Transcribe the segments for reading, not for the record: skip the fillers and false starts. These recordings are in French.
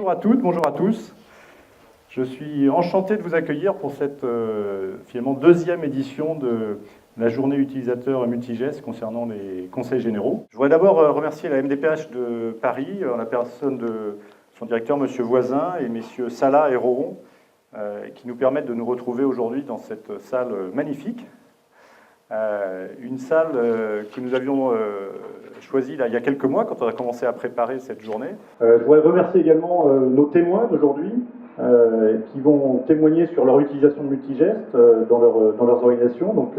Bonjour à toutes, bonjour à tous. Je suis enchanté de vous accueillir pour cette finalement deuxième édition de la journée utilisateur Multigest concernant les conseils généraux. Je voudrais d'abord remercier la MDPH de Paris, en la personne de son directeur, M. Voisin, et messieurs Salah et Roron, qui nous permettent de nous retrouver aujourd'hui dans cette salle magnifique. Une salle que nous avions choisie il y a quelques mois quand on a commencé à préparer cette journée. Je voudrais remercier également nos témoins d'aujourd'hui qui vont témoigner sur leur utilisation de Multigest dans leurs organisations. Donc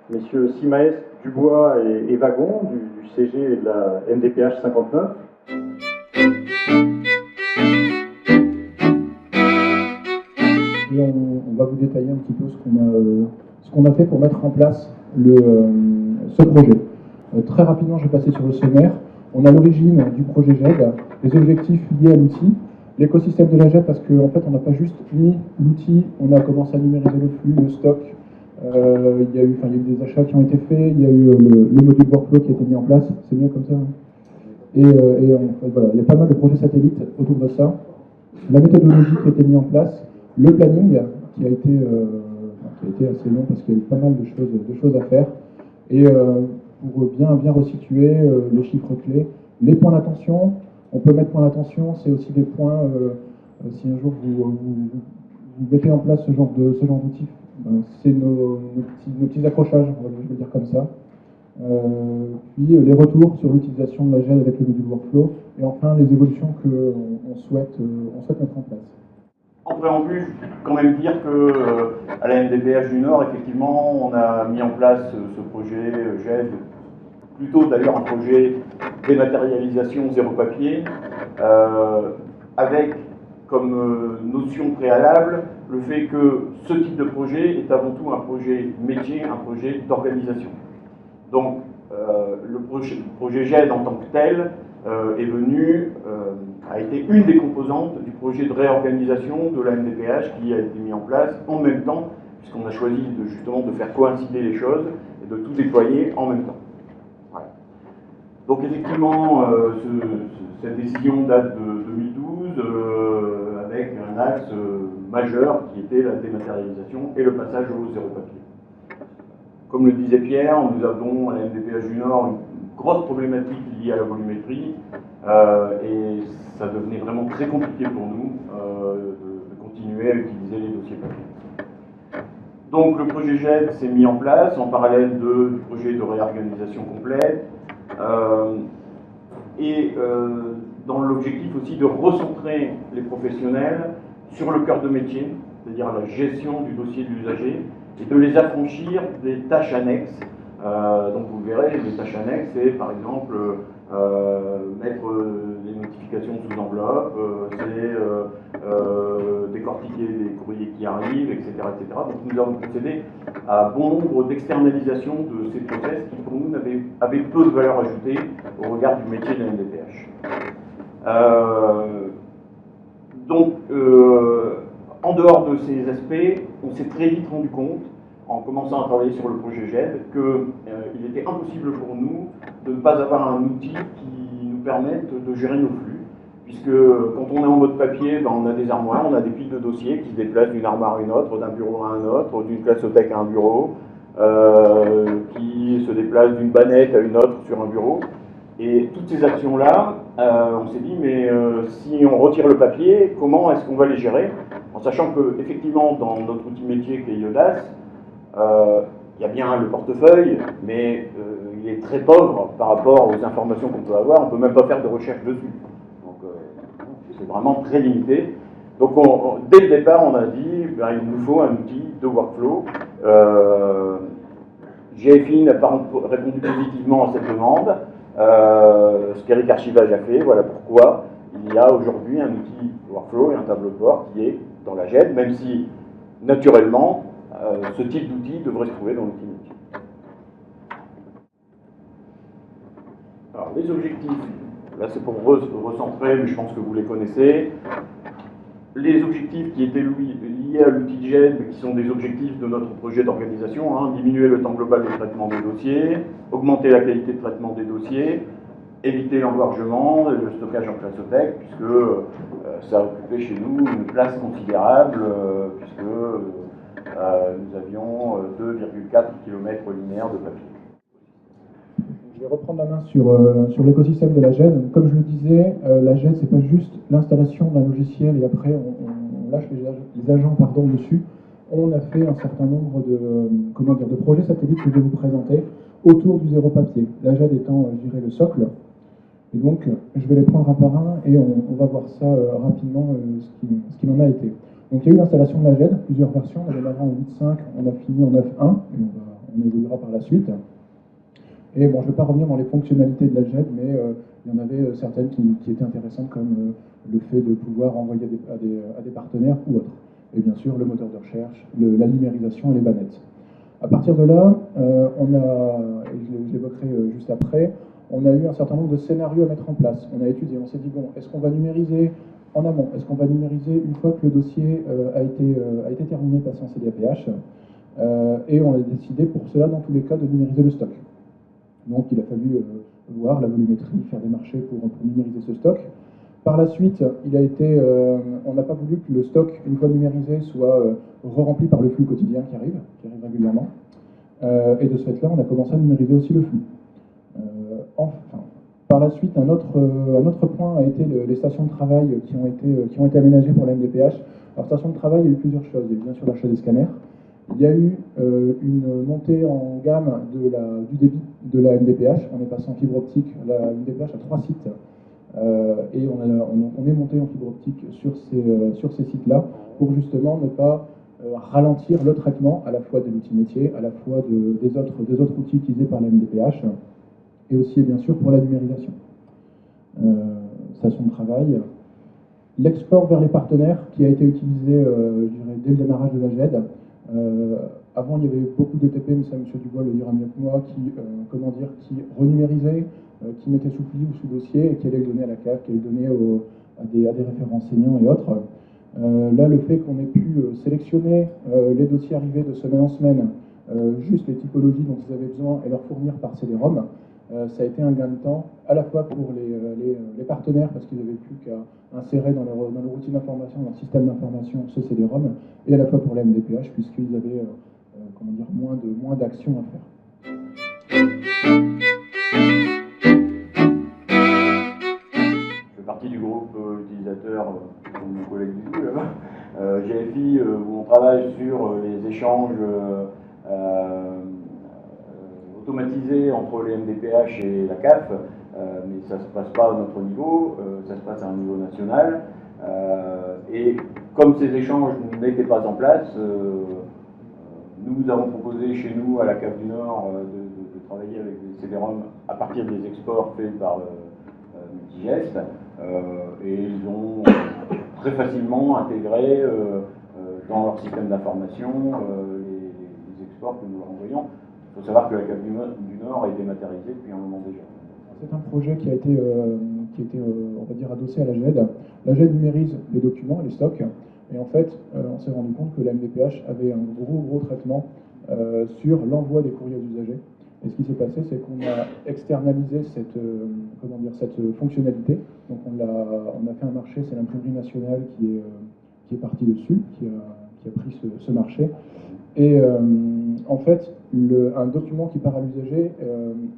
messieurs Simaes, Dubois et Wagon du CG et de la MDPH 59. Et on va vous détailler un petit peu ce qu'on a fait pour mettre en place ce projet. Très rapidement, je vais passer sur le sommaire. On a l'origine du projet GED, les objectifs liés à l'outil, l'écosystème de la GED, parce qu'en fait, on n'a pas juste mis l'outil, on a commencé à numériser le flux, le stock. Il y a eu des achats qui ont été faits, il y a eu le module workflow qui a été mis en place. C'est mieux comme ça, hein. Et en fait, voilà, il y a pas mal de projets satellites autour de ça. La méthodologie qui a été mise en place, le planning qui a été assez long parce qu'il y a eu pas mal de choses à faire. Et pour bien resituer les chiffres clés, les points d'attention, on peut mettre points d'attention, c'est aussi des points, si un jour vous mettez en place ce genre d'outils, c'est nos petits accrochages, je vais le dire comme ça. Puis les retours sur l'utilisation de la GED avec le module workflow, et enfin les évolutions qu'on souhaite mettre en place. En préambule, je peux quand même dire qu'à la MDPH du Nord, effectivement, on a mis en place ce projet GED, plutôt d'ailleurs un projet dématérialisation zéro papier, avec comme notion préalable le fait que ce type de projet est avant tout un projet métier, un projet d'organisation. Donc le projet GED en tant que tel a été une des composantes du projet de réorganisation de la MDPH qui a été mis en place en même temps, puisqu'on a choisi justement de faire coïncider les choses et de tout déployer en même temps. Voilà. Donc effectivement, cette décision date de 2012 avec un axe majeur qui était la dématérialisation et le passage au zéro papier. Comme le disait Pierre, nous avons à la MDPH du Nord une grosse problématique liée à la volumétrie et ça devenait vraiment très compliqué pour nous de continuer à utiliser les dossiers papier. Donc le projet GED s'est mis en place en parallèle du projet de réorganisation complète et dans l'objectif aussi de recentrer les professionnels sur le cœur de métier, c'est-à-dire la gestion du dossier de l'usager, et de les affranchir des tâches annexes. Donc vous verrez, les tâches annexes, c'est par exemple mettre les notifications sous enveloppe, c'est décortiquer les courriers qui arrivent, etc., etc. Donc nous avons procédé à bon nombre d'externalisations de ces process qui pour nous avaient peu de valeur ajoutée au regard du métier de la MDPH. En dehors de ces aspects, on s'est très vite rendu compte, en commençant à travailler sur le projet GED, qu'il était impossible pour nous de ne pas avoir un outil qui nous permette de gérer nos flux, puisque quand on est en mode papier, on a des armoires, on a des piles de dossiers qui se déplacent d'une armoire à une autre, d'un bureau à un autre, d'une classothèque à un bureau, qui se déplacent d'une bannette à une autre sur un bureau. Et toutes ces actions-là, on s'est dit, mais si on retire le papier, comment est-ce qu'on va les gérer? En sachant qu'effectivement, dans notre outil métier qui est IODAS, il y a bien le portefeuille, mais il est très pauvre par rapport aux informations qu'on peut avoir. On ne peut même pas faire de recherche dessus. Donc c'est vraiment très limité. Donc dès le départ, on a dit, il nous faut un outil de workflow. GFI n'a pas répondu positivement à cette demande. Ce qu'Eric Archivage a fait, voilà pourquoi il y a aujourd'hui un outil workflow et un tableau de bord qui est dans la GED, même si naturellement ce type d'outil devrait se trouver dans l'outil métier. Alors les objectifs, là c'est pour recentrer, mais je pense que vous les connaissez. Les objectifs qui étaient liés à l'outil GED, mais qui sont des objectifs de notre projet d'organisation, diminuer le temps global de traitement des dossiers, augmenter la qualité de traitement des dossiers, éviter l'engorgement, le stockage en Clasotech, puisque ça occupait chez nous une place considérable, puisque nous avions 2,4 km linéaires de papier. Je vais reprendre la main sur l'écosystème de la GED. Comme je le disais, la GED, c'est pas juste l'installation d'un logiciel et après on lâche les agents dessus. On a fait un certain nombre de projets satellites que je vais vous présenter autour du zéro papier. La GED étant, je dirais, le socle. Et donc, je vais les prendre un par un et on va voir ça rapidement, ce qu'il en a été. Donc, il y a eu l'installation de la GED, plusieurs versions. On a démarré en 8.5, on a fini en 9.1 et on évoluera par la suite. Et bon, je ne vais pas revenir dans les fonctionnalités de la GED, mais il y en avait certaines qui étaient intéressantes, comme le fait de pouvoir envoyer à des partenaires ou autres. Et bien sûr, le moteur de recherche, la numérisation et les bannettes. À partir de là, on a, et je l'évoquerai juste après, on a eu un certain nombre de scénarios à mettre en place. On a étudié, on s'est dit, bon, est-ce qu'on va numériser en amont? Est-ce qu'on va numériser une fois que le dossier a été terminé, passé en CDAPH? Et on a décidé pour cela, dans tous les cas, de numériser le stock. Donc il a fallu voir la volumétrie, faire des marchés pour numériser ce stock. Par la suite, on n'a pas voulu que le stock, une fois numérisé, soit re-rempli par le flux quotidien qui arrive régulièrement. Et de ce fait-là, on a commencé à numériser aussi le flux. Par la suite, un autre point a été les stations de travail qui ont été aménagées pour la MDPH. Alors, stations de travail, il y a eu plusieurs choses. Il y a eu bien sûr l'achat des scanners. Il y a eu une montée en gamme du débit de la MDPH. On est passé en fibre optique. La MDPH a 3 sites. Et on est monté en fibre optique sur ces sites-là pour justement ne pas ralentir le traitement à la fois de l'outil métier, à la fois des autres outils utilisés par la MDPH, et aussi bien sûr pour la numérisation. Station de travail. L'export vers les partenaires qui a été utilisé je dirais, dès le démarrage de la GED. Avant, il y avait beaucoup de TP, mais ça, M. Dubois le dira mieux que moi, qui renumérisait, qui mettait sous pli ou sous dossier et qui allait le donner à la CAF, qui allait le donner à des référents enseignants et autres. Là, le fait qu'on ait pu sélectionner les dossiers arrivés de semaine en semaine, juste les typologies dont ils avaient besoin et leur fournir par CD-ROM, ça a été un gain de temps, à la fois pour les partenaires, parce qu'ils n'avaient plus qu'à insérer dans leur outil d'information, dans leur système d'information, ce CD-ROM, et à la fois pour la MDPH, puisqu'ils avaient moins d'actions à faire. Je fais partie du groupe utilisateur, comme mon collègue dit là-bas, GFI, où on travaille sur les échanges automatisés entre les MDPH et la CAF, mais ça ne se passe pas à notre niveau, ça se passe à un niveau national. Et comme ces échanges n'étaient pas en place, nous avons proposé chez nous, à la CAF du Nord, de travailler avec des CD-ROM à partir des exports faits par Multigest, et ils ont très facilement intégré dans leur système d'information les exports que nous leur envoyons. Il faut savoir que la CAF du Nord a été dématérialisée depuis un moment déjà. C'est un projet qui a été, on va dire, adossé à la GED. La GED numérise les documents, les stocks, et en fait, on s'est rendu compte que la MDPH avait un gros traitement sur l'envoi des courriers aux usagers. Et ce qui s'est passé, c'est qu'on a externalisé cette fonctionnalité. Donc on a fait un marché, c'est l'imprimerie nationale qui est partie dessus, qui a pris ce marché. Et en fait, un document qui part à l'usager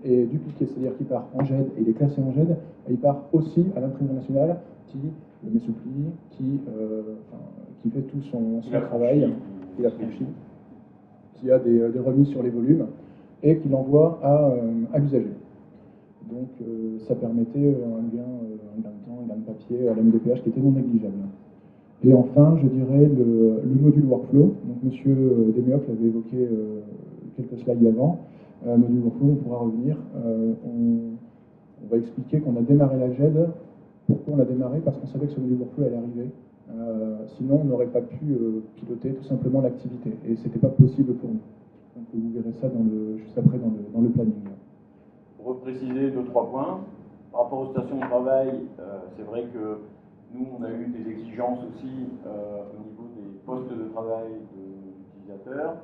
est dupliqué, c'est-à-dire qu'il part en GED et il est classé en GED, et il part aussi à l'imprimerie nationale qui le met sous pli, qui fait tout son travail, qui l'affranchit, qui a des remises sur les volumes, et qui l'envoie à l'usager. Donc ça permettait un gain de temps, un gain de papier à la MDPH qui était non négligeable. Et enfin, je dirais le module workflow. Donc, M. Deméoc l'avait évoqué quelques slides avant. Module workflow, on pourra revenir. On va expliquer qu'on a démarré la GED. Pourquoi on l'a démarré? Parce qu'on savait que ce module workflow allait arriver. Sinon, on n'aurait pas pu piloter tout simplement l'activité. Et ce n'était pas possible pour nous. Donc, vous verrez ça juste après dans le planning. Pour repréciser 2-3 points, par rapport aux stations de travail, c'est vrai que nous, on a eu des exigences aussi au niveau des postes de travail de l'utilisateur,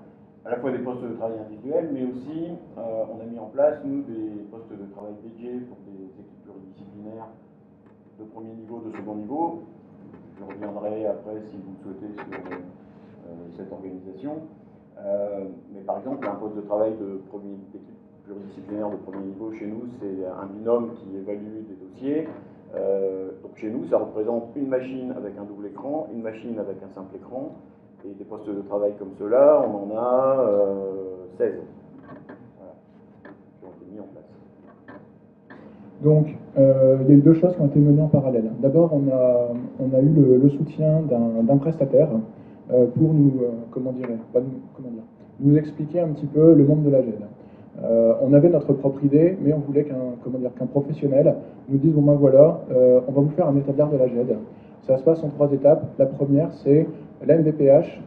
à la fois des postes de travail individuels, mais aussi on a mis en place, nous, des postes de travail dédiés pour des équipes pluridisciplinaire de premier niveau, de second niveau. Je reviendrai après, si vous le souhaitez, sur cette organisation. Mais par exemple, un poste de travail d'équipe pluridisciplinaire de premier niveau chez nous, c'est un binôme qui évalue des dossiers. Donc chez nous, ça représente une machine avec un double écran, une machine avec un simple écran, et des postes de travail comme ceux-là, on en a 16 voilà, qui ont été mis en place. Donc, il y a eu deux choses qui ont été menées en parallèle. D'abord, on a eu le soutien d'un prestataire pour nous, nous expliquer un petit peu le monde de la GED. On avait notre propre idée, mais on voulait qu'un professionnel nous dise, bon ben voilà, on va vous faire un état de l'art de la GED. Ça se passe en 3 étapes. La première, c'est la MDPH,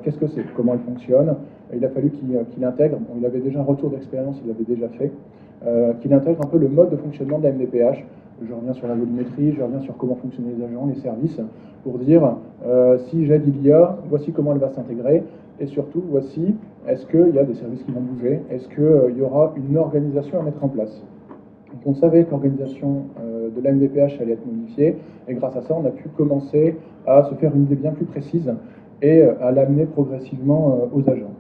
qu'est-ce que c'est, comment elle fonctionne. Il a fallu qu'il intègre, bon, il avait déjà un retour d'expérience, il l'avait déjà fait, qu'il intègre un peu le mode de fonctionnement de la MDPH. Je reviens sur la volumétrie, je reviens sur comment fonctionnent les agents, les services, pour dire si GED il y a, voici comment elle va s'intégrer, et surtout voici, est-ce qu'il y a des services qui vont bouger, est-ce qu'il y aura une organisation à mettre en place. Donc on savait que l'organisation de la MDPH allait être modifiée, et grâce à ça on a pu commencer à se faire une idée bien plus précise et à l'amener progressivement aux agents.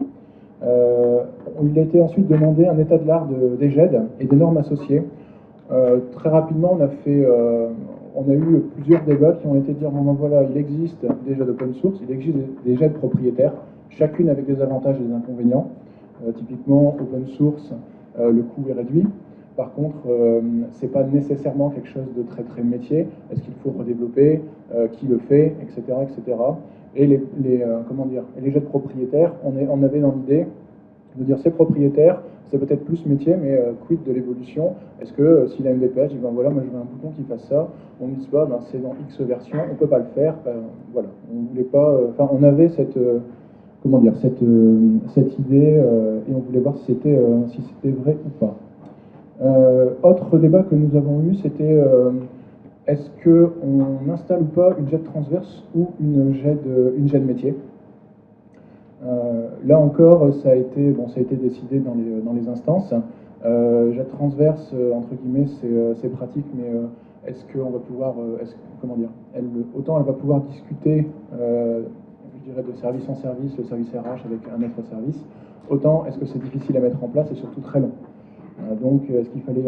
Il a été ensuite demandé un état de l'art des GED et des normes associées. Très rapidement, on a eu plusieurs débats qui ont été dire bon, voilà, il existe des GED open source, il existe des GED propriétaires, chacune avec des avantages et des inconvénients. Typiquement, open source, le coût est réduit. Par contre, ce n'est pas nécessairement quelque chose de très très métier. Est-ce qu'il faut redévelopper, qui le fait, etc., etc. Et les GED propriétaires, on avait dans l'idée de dire c'est propriétaire, c'est peut-être plus métier, mais quid de l'évolution? Est-ce que si la MDPH dit ben voilà, moi je veux un bouton qui fasse ça, on ne dit pas ben, c'est dans X version, on ne peut pas le faire, voilà, on voulait pas, on avait cette idée et on voulait voir si c'était vrai ou pas. Autre débat que nous avons eu, c'était est-ce qu'on installe ou pas une GED transverse ou une GED métier? Là encore, ça a été décidé dans les instances. GED transverse, entre guillemets, c'est pratique, mais est-ce qu'on va pouvoir, autant elle va pouvoir discuter, je dirais, de service en service, le service RH avec un autre service, autant est-ce que c'est difficile à mettre en place et surtout très long. Donc, est-ce qu'il fallait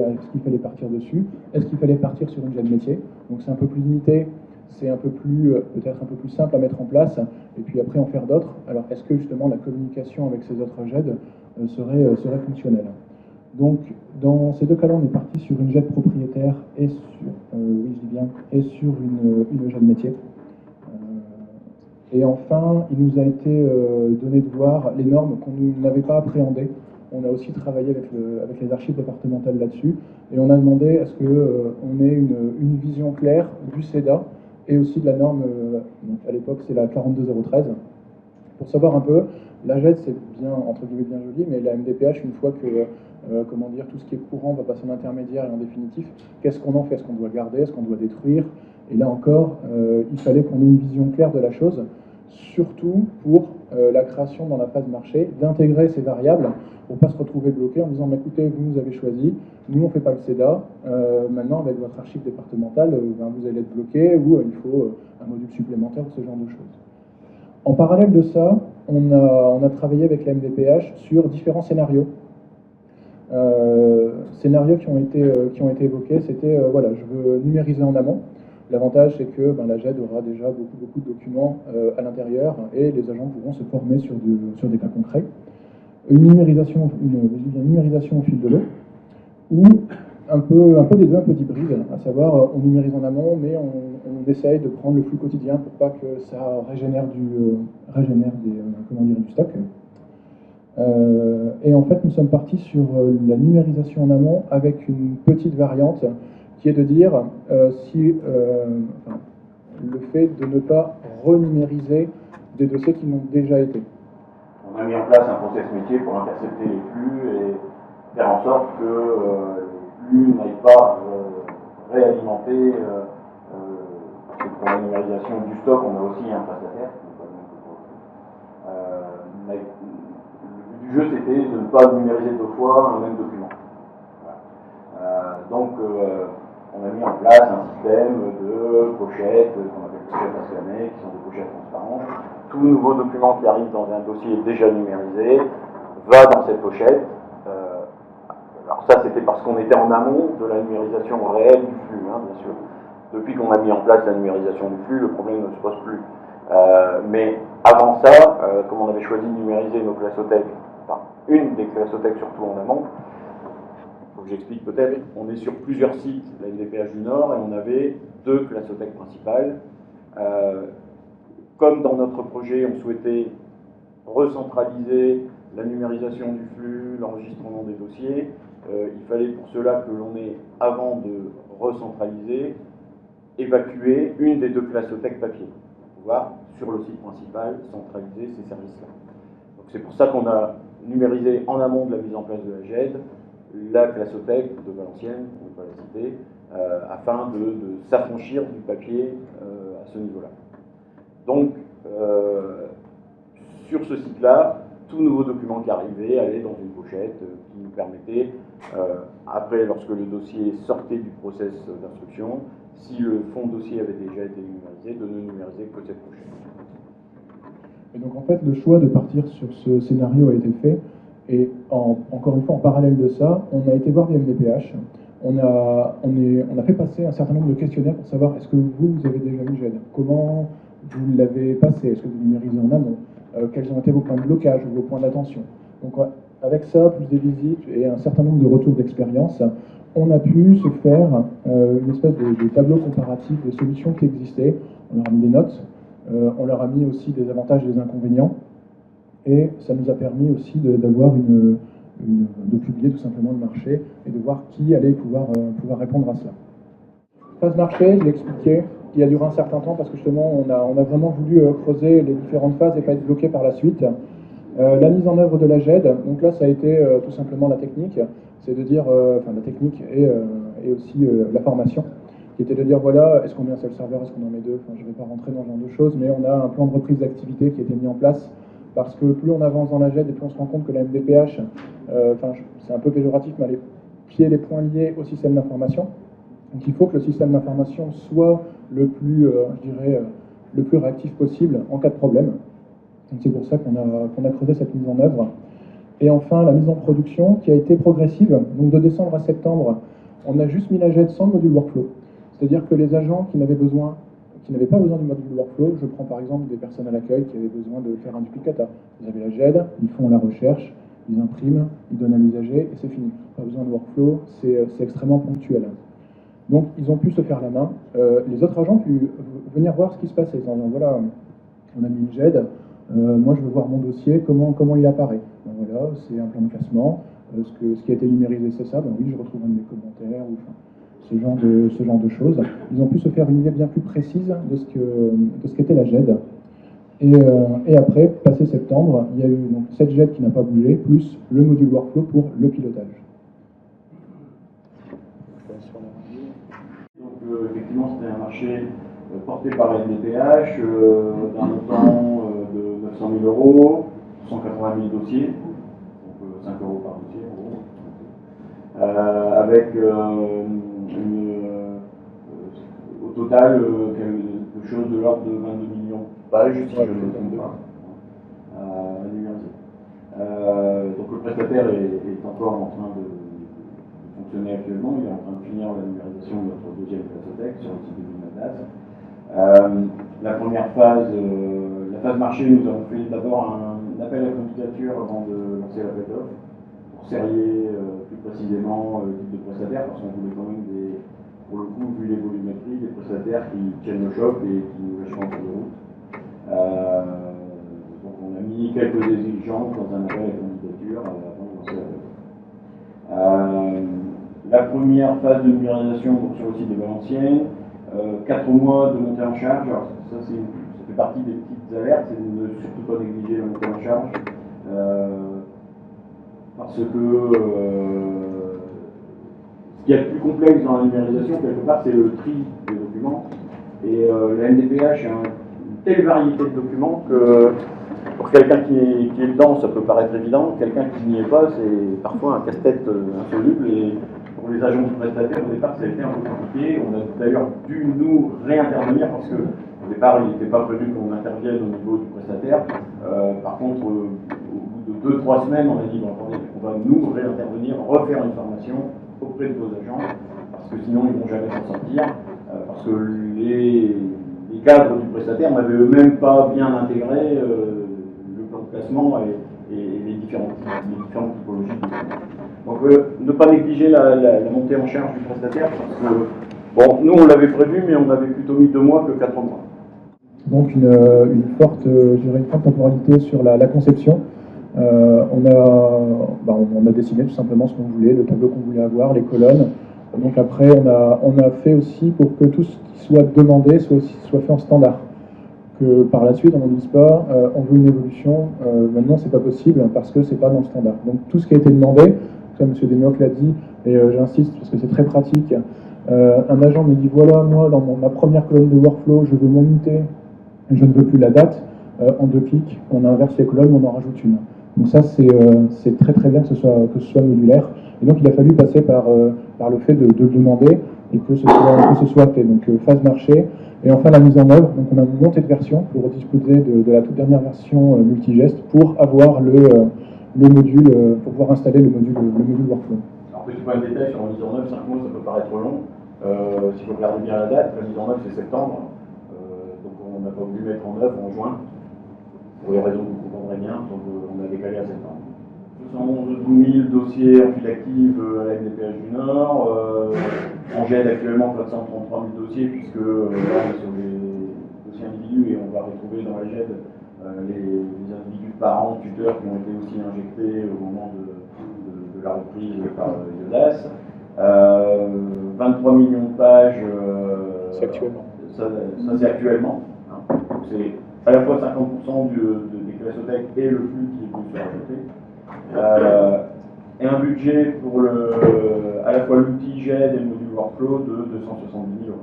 partir dessus? Est-ce qu'il fallait partir sur une GED métier? Donc, c'est un peu plus limité, c'est peut-être un peu plus simple à mettre en place, et puis après en faire d'autres. Alors, est-ce que justement la communication avec ces autres GED serait fonctionnelle? Donc, dans ces deux cas-là, on est parti sur une GED propriétaire et sur une GED métier. Et enfin, il nous a été donné de voir les normes qu'on n'avait pas appréhendées. On a aussi travaillé avec les archives départementales là-dessus, et on a demandé à ce qu'on ait une vision claire du CEDA et aussi de la norme, donc à l'époque c'est la 42013, pour savoir un peu, la GED c'est bien, entre guillemets, bien joli, mais la MDPH, une fois que tout ce qui est courant va passer en intermédiaire et en définitif, qu'est-ce qu'on en fait? Est-ce qu'on doit garder? Est-ce qu'on doit détruire? Et là encore, il fallait qu'on ait une vision claire de la chose, surtout pour la création dans la phase marché, d'intégrer ces variables pour ne pas se retrouver bloqué en disant écoutez, vous nous avez choisi, nous on ne fait pas le CEDA, maintenant avec votre archive départementale, vous allez être bloqué ou il faut un module supplémentaire ou ce genre de choses. En parallèle de ça, on a travaillé avec la MDPH sur différents scénarios. Scénarios qui ont été évoqués, c'était voilà, je veux numériser en amont. L'avantage, c'est que la GED aura déjà beaucoup de documents à l'intérieur et les agents pourront se former sur des cas concrets. Une numérisation au fil de l'eau, ou un peu des deux, un peu d'hybride, à savoir on numérise en amont, mais on essaye de prendre le flux quotidien pour pas que ça régénère du stock. Et en fait, nous sommes partis sur la numérisation en amont avec une petite variante qui est de dire le fait de ne pas renumériser des dossiers qui n'ont déjà été. On a mis en place un process métier pour intercepter les flux et faire en sorte que les flux n'aillent pas réalimenter. Pour la numérisation du stock, on a aussi un prestataire. Le but du jeu, c'était de ne pas numériser deux fois un même document. Voilà. Donc, on a mis en place un système de pochettes, qu'on appelle pochettes mentionnées, qui sont des pochettes transparentes. Tout nouveau document qui arrive dans un dossier déjà numérisé va dans cette pochette. Alors ça, c'était parce qu'on était en amont de la numérisation réelle du flux, hein, bien sûr. Depuis qu'on a mis en place la numérisation du flux, le problème ne se pose plus. Mais avant ça, comme on avait choisi de numériser nos classothèques, enfin une des classothèques surtout en amont, faut que j'explique peut-être, on est sur plusieurs sites de la NDPH du Nord et on avait 2 classothèques principales. Comme dans notre projet, on souhaitait recentraliser la numérisation du flux, l'enregistrement des dossiers, il fallait pour cela que l'on ait, avant de recentraliser, évacué une des 2 classothèques papier, pour pouvoir, sur le site principal, centraliser ces services-là. Donc c'est pour ça qu'on a numérisé en amont de la mise en place de la GED, la classothèque de Valenciennes, on ne peut pas la citer, afin de s'affranchir du papier à ce niveau-là. Donc, sur ce site-là, tout nouveau document qui arrivait allait dans une pochette qui nous permettait, après, lorsque le dossier sortait du process d'instruction, si le fond dossier avait déjà été numérisé, de ne numériser que cette pochette. Et donc en fait, le choix de partir sur ce scénario a été fait. Et encore une fois, en parallèle de ça, on a été voir des MDPH. On a fait passer un certain nombre de questionnaires pour savoir est-ce que vous avez déjà une GED, comment vous l'avez passé, est-ce que vous numérisez en amont, quels ont été vos points de blocage ou vos points d'attention. Donc avec ça, plus des visites et un certain nombre de retours d'expérience, on a pu se faire une espèce de tableau comparatif des solutions qui existaient. On leur a mis des notes, on leur a mis aussi des avantages et des inconvénients. Et ça nous a permis aussi d'avoir de publier tout simplement le marché et de voir qui allait pouvoir répondre à cela. Phase marché, je l'ai expliqué, qui a duré un certain temps parce que justement on a vraiment voulu creuser les différentes phases et pas être bloqué par la suite. La mise en œuvre de la GED, donc là ça a été tout simplement la technique, c'est de dire, la technique et aussi la formation, qui était de dire voilà, est-ce qu'on met un seul serveur, est-ce qu'on en met 2, enfin, je ne vais pas rentrer dans ce genre de choses, mais on a un plan de reprise d'activité qui a été mis en place. Parce que plus on avance dans la GED et plus on se rend compte que la MDPH, c'est un peu péjoratif, mais elle est les points liés au système d'information. Donc il faut que le système d'information soit le plus, le plus réactif possible en cas de problème. Donc c'est pour ça qu'on a creusé cette mise en œuvre. Et enfin, la mise en production qui a été progressive. Donc de décembre à septembre, on a juste mis la GED sans le module workflow. C'est-à-dire que les agents qui n'avaient pas besoin du module workflow, je prends par exemple des personnes à l'accueil qui avaient besoin de faire un duplicata. Ils avaient la GED, ils font la recherche, ils impriment, ils donnent à l'usager et c'est fini. Pas besoin de workflow, c'est extrêmement ponctuel. Donc ils ont pu se faire la main. Les autres agents ont pu venir voir ce qui se passait. En disant voilà, on a mis une GED, moi je veux voir mon dossier, comment il apparaît. Ben voilà, c'est un plan de classement, ce qui a été numérisé c'est ça, ben oui je retrouve un de mes commentaires, ou, ce genre de choses. Ils ont pu se faire une idée bien plus précise de ce qu'était la GED. Et après, passé septembre, il y a eu donc, cette GED qui n'a pas bougé, plus le module workflow pour le pilotage. Donc effectivement, c'était un marché porté par la NDPH, d'un montant de 900 000 €, 180 000 dossiers, donc 5 € par dossier en gros, avec au total quelque chose de l'ordre de 22 millions de pages, si je ne me trompe pas, à numériser. Donc le prestataire est encore en train de fonctionner actuellement, il est en train de finir la numérisation de notre deuxième classothèque sur le site de Villeneuve. La première phase, la phase marché, nous avons fait d'abord un appel à candidature avant de lancer l'appel d'offres, pour serrer plus précisément le type de prestataire, parce qu'on voulait quand même pour le coup, vu les volumétries, des prestataires qui tiennent le choc et qui nous lâchent en cours de route. Donc on a mis quelques exigences dans un appel à candidature avant de lancer l'appel d'offres. La première phase de numérisation donc sur le site de Valenciennes, 4 mois de montée en charge. Alors, ça fait partie des petites alertes, c'est de ne surtout pas négliger la montée en charge. Parce que ce qu'il y a de plus complexe dans la numérisation, quelque part, c'est le tri des documents. Et la NDPH a une telle variété de documents que pour quelqu'un qui est dedans, ça peut paraître évident. Quelqu'un qui n'y est pas, c'est parfois un casse-tête insoluble. Et pour les agents du prestataire, au départ, ça a été un peu compliqué. On a d'ailleurs dû nous réintervenir parce que au départ, il n'était pas prévu qu'on intervienne au niveau du prestataire. Par contre, au bout de 2-3 semaines, on a dit, bon, attendez, on va nous réintervenir, refaire une formation auprès de vos agents, parce que sinon, ils ne vont jamais s'en sortir, parce que les cadres du prestataire n'avaient eux-mêmes pas bien intégré le plan de placement et les différentes typologies. Donc, ne pas négliger la montée en charge du prestataire, parce que, bon, nous, on l'avait prévu, mais on avait plutôt mis 2 mois que 4 mois. Donc une forte temporalité sur la conception. On a dessiné tout simplement ce qu'on voulait, le tableau qu'on voulait avoir, les colonnes. Donc après, on a fait aussi pour que tout ce qui soit demandé soit fait en standard. Que par la suite, on ne dise pas, on veut une évolution, maintenant c'est pas possible parce que c'est pas dans le standard. Donc tout ce qui a été demandé, comme M. Desmioc l'a dit, et j'insiste parce que c'est très pratique, un agent me dit voilà, moi dans ma première colonne de workflow, je veux mon unité, je ne veux plus la date, en 2 clics, on inverse les colonnes, on en rajoute une. Donc ça, c'est très très bien que ce soit modulaire. Et donc il a fallu passer par le fait de le demander et que ce soit fait. Donc phase marché. Et enfin la mise en œuvre. Donc on a monté de version pour disposer de la toute dernière version multigeste pour avoir le module, pour pouvoir installer le module workflow. Alors petit point de détail sur la mise en œuvre, 5 mois ça peut paraître trop long. Si vous regardez bien la date, la mise en œuvre c'est septembre. Donc on n'a pas voulu mettre en œuvre en juin, pour les raisons que vous comprendrez bien, donc on a décalé à septembre. 211 000 dossiers en file active à la MDPH du Nord. On gèle actuellement 433 000 dossiers, puisque là on est sur les dossiers individus et on va retrouver dans la GED les individus parents, tuteurs qui ont été aussi injectés au moment de la reprise par IODAS. 23 millions de pages. C'est actuellement. Ça c'est actuellement. Hein. C'est à la fois 50% des classothèques et le flux qui est venu se rajouter. Et un budget pour à la fois l'outil GED et le module workflow de 270 000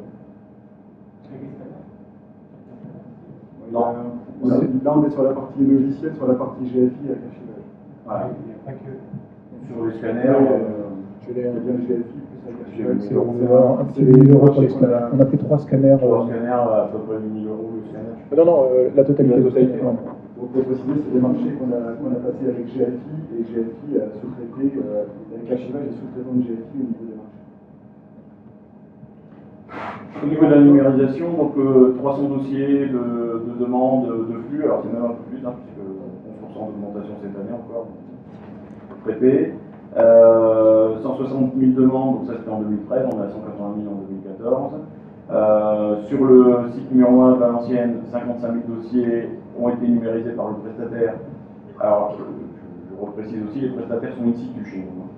€. Non. Là, on est sur la partie logicielle, sur la partie GFI avec archivage. Voilà. Pas que. Sur les scanners, Il y a bien le GFI plus avec archivage. On a un petit 1 000 € pour les scanners. On a pris 3 scanners. 3 scanners à peu près 8 000 € le scanner. Non, la totalité. La totalité. Donc, pour préciser, c'est des marchés qu'on a passés avec GFI et GFI a sous-traité, avec l'archivage et sous-traitant de GFI au niveau des marchés. Au niveau de la numérisation, donc 300 dossiers de demande, de flux, alors c'est même un peu plus, hein, puisque 11% d'augmentation cette année encore, traité. 160 000 demandes, donc ça c'était en 2013, on est à 180 000 en 2014. Sur le site numéro 1 Valenciennes, 55 000 dossiers ont été numérisés par le prestataire. Alors, je reprécise aussi, les prestataires sont in situ chez nous.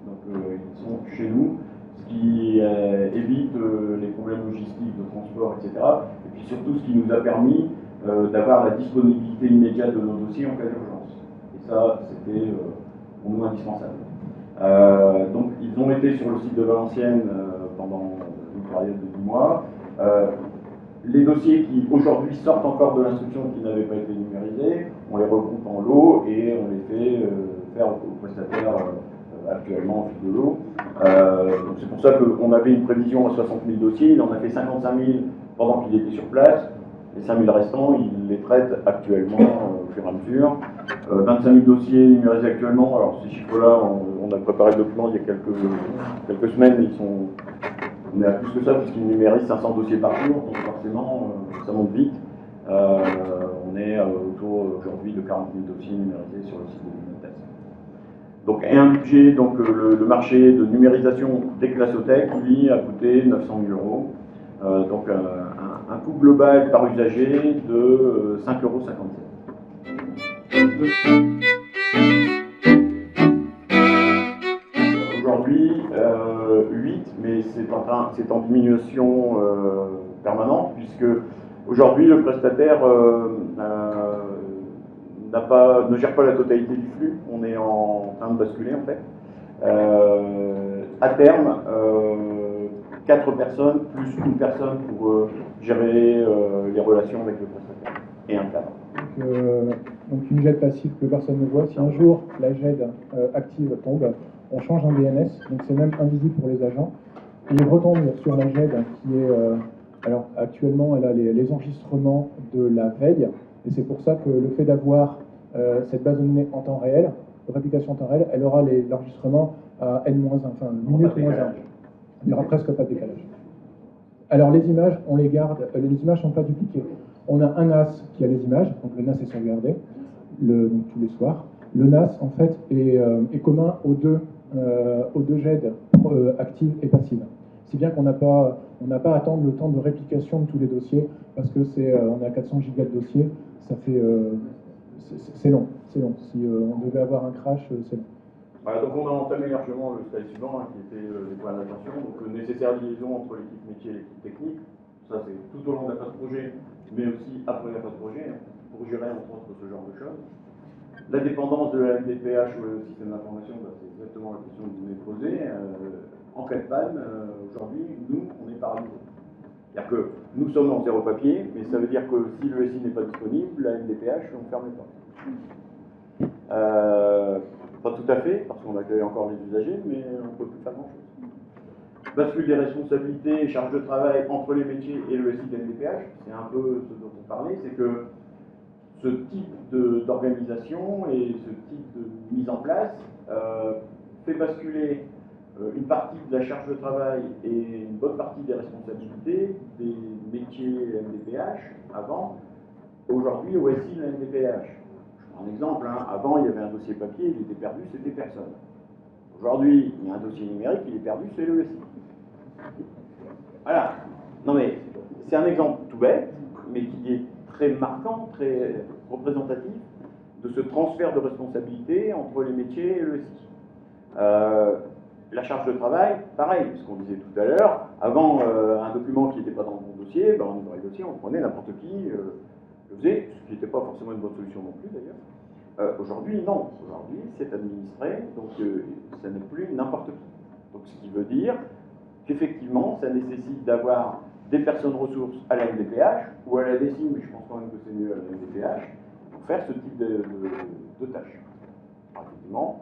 Donc, ils sont chez nous, ce qui évite les problèmes logistiques de transport, etc. Et puis surtout, ce qui nous a permis d'avoir la disponibilité immédiate de nos dossiers en cas d'urgence. Et ça, c'était pour nous indispensable. Donc, ils ont été sur le site de Valenciennes pendant une période de 10 mois. Les dossiers qui aujourd'hui sortent encore de l'instruction qui n'avaient pas été numérisés, on les regroupe en lots et on les fait faire aux prestataires actuellement en fil de lot. Donc c'est pour ça qu'on avait une prévision à 60 000 dossiers, il en a fait 55 000 pendant qu'il était sur place. Les 5 000 restants, il les traite actuellement au fur et à mesure. 25 000 dossiers numérisés actuellement. Alors ces chiffres-là, on a préparé le document il y a quelques semaines, on est à plus que ça puisqu'il numérise 500 dossiers par jour, donc forcément ça monte vite. On est autour aujourd'hui de 40 000 dossiers numérisés sur le site de l'Unitas. Donc et un budget, donc le marché de numérisation des classothèques, lui, a coûté 900 000 €. Donc un coût global par usager de 5,57 €. Aujourd'hui, 8, mais c'est en diminution permanente, puisque aujourd'hui le prestataire ne gère pas la totalité du flux, on est en train de basculer en fait. À terme, 4 personnes plus une personne pour gérer les relations avec le prestataire et un cadre. Donc une GED passive que personne ne voit. Si un jour la GED active tombe, on change un DNS, donc c'est même invisible pour les agents. Et il retombe sur la GED qui est, alors actuellement elle a les enregistrements de la veille, et c'est pour ça que le fait d'avoir cette base de données en temps réel, de réplication en temps réel, elle aura l'enregistrement à N-1, enfin minute moins 1. Il n'y aura presque pas de décalage. Alors les images, on les garde, les images ne sont pas dupliquées. On a un NAS qui a les images, donc le NAS est sauvegardé donc tous les soirs. Le NAS en fait est commun aux deux GED actives et passives. Si bien qu'on n'a pas à attendre le temps de réplication de tous les dossiers, parce que on a 400 gigas de dossiers, ça fait c'est long. Si on devait avoir un crash, c'est long. Voilà, donc on a entamé largement le slide suivant, qui était les points d'attention, donc nécessaire liaison entre l'équipe métier et l'équipe technique. Ça c'est tout au long de la phase projet, mais aussi après la phase projet, pour gérer entre autres ce genre de choses. La dépendance de la MDPH au système d'information, c'est exactement la question que vous venez de poser. En cas de panne, aujourd'hui, nous, on est paralysés. C'est-à-dire que nous sommes en zéro papier, mais ça veut dire que si le SI n'est pas disponible, la MDPH, on ferme les portes. Pas tout à fait, parce qu'on accueille encore les usagers, mais on ne peut plus faire grand-chose. Bascule des responsabilités et charges de travail entre les métiers et le SI de MDPH, c'est un peu ce dont on parlait, c'est que ce type d'organisation et ce type de mise en place fait basculer une partie de la charge de travail et une bonne partie des responsabilités des métiers MDPH avant, aujourd'hui au SI de la MDPH. Un exemple, avant il y avait un dossier papier, il était perdu, c'était personne. Aujourd'hui, il y a un dossier numérique, il est perdu, c'est le SI. Voilà. Non mais, c'est un exemple tout bête, mais qui est très marquant, très représentatif de ce transfert de responsabilité entre les métiers et le SI. La charge de travail, pareil, ce qu'on disait tout à l'heure, avant un document qui n'était pas dans le bon dossier, on ouvrait le dossier, on prenait n'importe qui le faisait, ce qui n'était pas forcément une bonne solution non plus d'ailleurs. Aujourd'hui, non. Aujourd'hui, c'est administré, donc ça n'est plus n'importe qui. Donc ce qui veut dire qu'effectivement, ça nécessite d'avoir des personnes ressources à la MDPH ou à la DSI, mais je pense quand même que c'est mieux à la MDPH, pour faire ce type de tâches. Effectivement,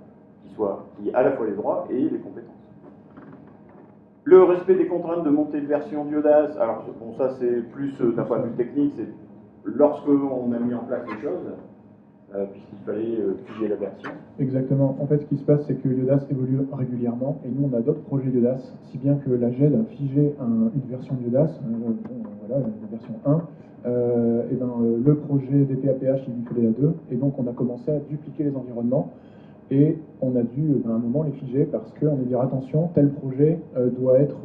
qui a à la fois les droits et les compétences. Le respect des contraintes de montée de version d'IODAS, alors bon, ça c'est plus d'un point de vue technique, c'est lorsque on a mis en place les choses, puisqu'il fallait figer la version. Exactement. En fait, ce qui se passe, c'est que IODAS évolue régulièrement, et nous, on a d'autres projets d'IODAS, si bien que la GED a figé une version d'IODAS, voilà, la version 1, le projet DPAPH, il lui fallait la 2, et donc on a commencé à dupliquer les environnements, et on a dû à un moment les figer parce qu'on a dit attention, tel projet doit être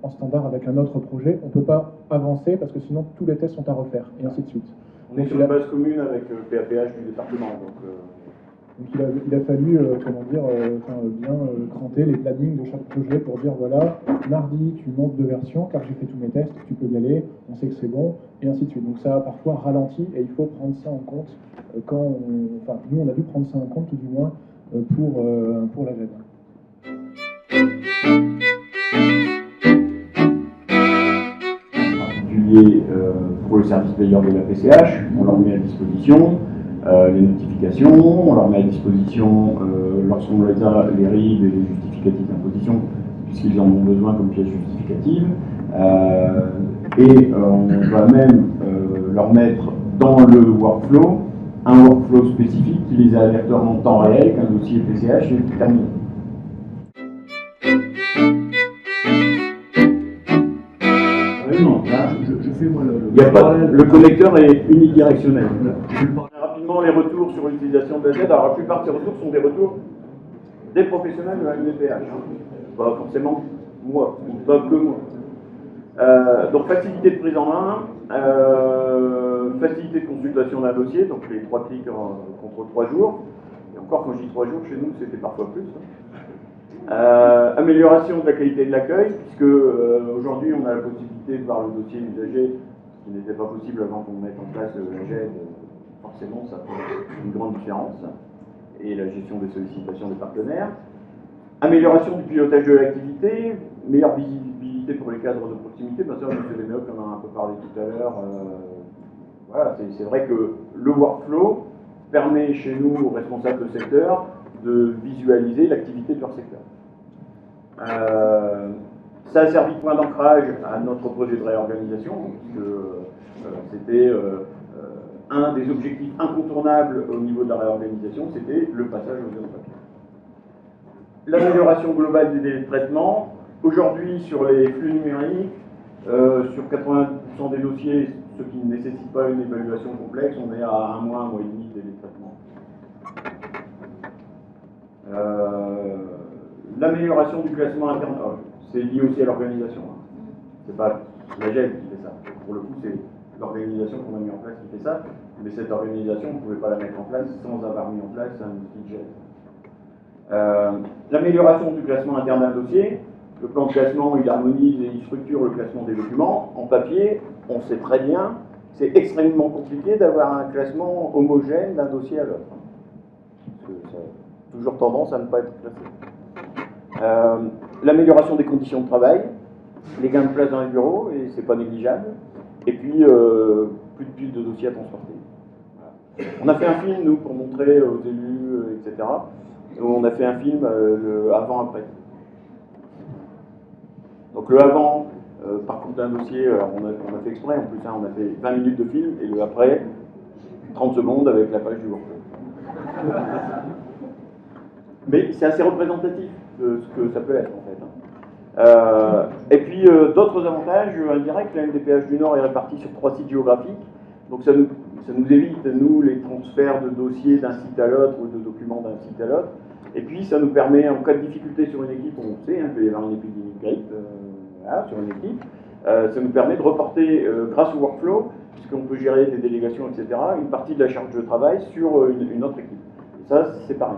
en standard avec un autre projet, on ne peut pas avancer parce que sinon tous les tests sont à refaire, et ainsi de suite. On est sur une base commune avec PAPH du département. Donc il a fallu bien cranter les plannings de chaque projet pour dire voilà, mardi tu montes de version car j'ai fait tous mes tests, tu peux y aller, on sait que c'est bon, et ainsi de suite. Donc ça a parfois ralenti et il faut prendre ça en compte nous on a dû prendre ça en compte tout du moins pour la GED. Pour le service payeur de la PCH, on leur met à disposition les notifications, on leur met à disposition lorsqu'on les a les RIB et les justificatifs d'imposition, puisqu'ils en ont besoin comme pièce justificative, et on va même leur mettre dans le workflow un workflow spécifique qui les alertera en temps réel qu'un dossier PCH est terminé. Non, là, je fais moi le connecteur est unidirectionnel. Je vais parler rapidement les retours sur l'utilisation de la Z. Alors la plupart de ces retours sont des retours des professionnels de la MDPH. Pas forcément moi, ou pas que moi. Donc facilité de prise en main, facilité de consultation d'un dossier, donc les 3 clics contre 3 jours. Et encore quand je dis 3 jours, chez nous c'était parfois plus. Amélioration de la qualité de l'accueil, puisque aujourd'hui on a la possibilité de voir le dossier usager, ce qui n'était pas possible avant qu'on mette en place la GED. Forcément ça fait une grande différence, et la gestion des sollicitations des partenaires. Amélioration du pilotage de l'activité, meilleure visibilité pour les cadres de proximité, ça M. Léméoc en a un peu parlé tout à l'heure. Voilà, c'est vrai que le workflow permet chez nous, aux responsables de secteur, de visualiser l'activité de leur secteur. Ça a servi de point d'ancrage à notre projet de réorganisation, puisque c'était un des objectifs incontournables au niveau de la réorganisation, c'était le passage au zéro papier. L'amélioration globale des délais de traitement. Aujourd'hui, sur les flux numériques, sur 80% des dossiers, ceux qui ne nécessitent pas une évaluation complexe, on est à 1 mois et demi de délai de traitement. L'amélioration du classement interne, c'est lié aussi à l'organisation. C'est pas la GED qui fait ça. Pour le coup, c'est l'organisation qu'on a mis en place qui fait ça. Mais cette organisation, on ne pouvait pas la mettre en place sans avoir mis en place un outil de GED. L'amélioration du classement interne d'un dossier. Le plan de classement, il harmonise et il structure le classement des documents. En papier, on sait très bien, c'est extrêmement compliqué d'avoir un classement homogène d'un dossier à l'autre. Parce que ça a toujours tendance à ne pas être classé. L'amélioration des conditions de travail, les gains de place dans les bureaux, et c'est pas négligeable. Et puis, plus de piles de dossiers à transporter. Voilà. On a fait un film, nous, pour montrer aux élus, etc. On a fait un film, le avant-après. Donc le avant, parcours d'un dossier, on a fait exprès en plus, hein, on a fait 20 minutes de film, et le après, 30 secondes avec la page du workflow. Mais c'est assez représentatif de ce que ça peut être en fait. Hein. Et puis d'autres avantages indirects, la MDPH du Nord est répartie sur 3 sites géographiques, donc ça nous évite, nous, les transferts de dossiers d'un site à l'autre ou de documents d'un site à l'autre. Et puis ça nous permet, en cas de difficulté sur une équipe, on sait, hein, qu'il peut y avoir une épidémie de grippe voilà, sur une équipe, ça nous permet de reporter, grâce au workflow, puisqu'on peut gérer des délégations, etc., une partie de la charge de travail sur une autre équipe. Et ça, c'est pareil.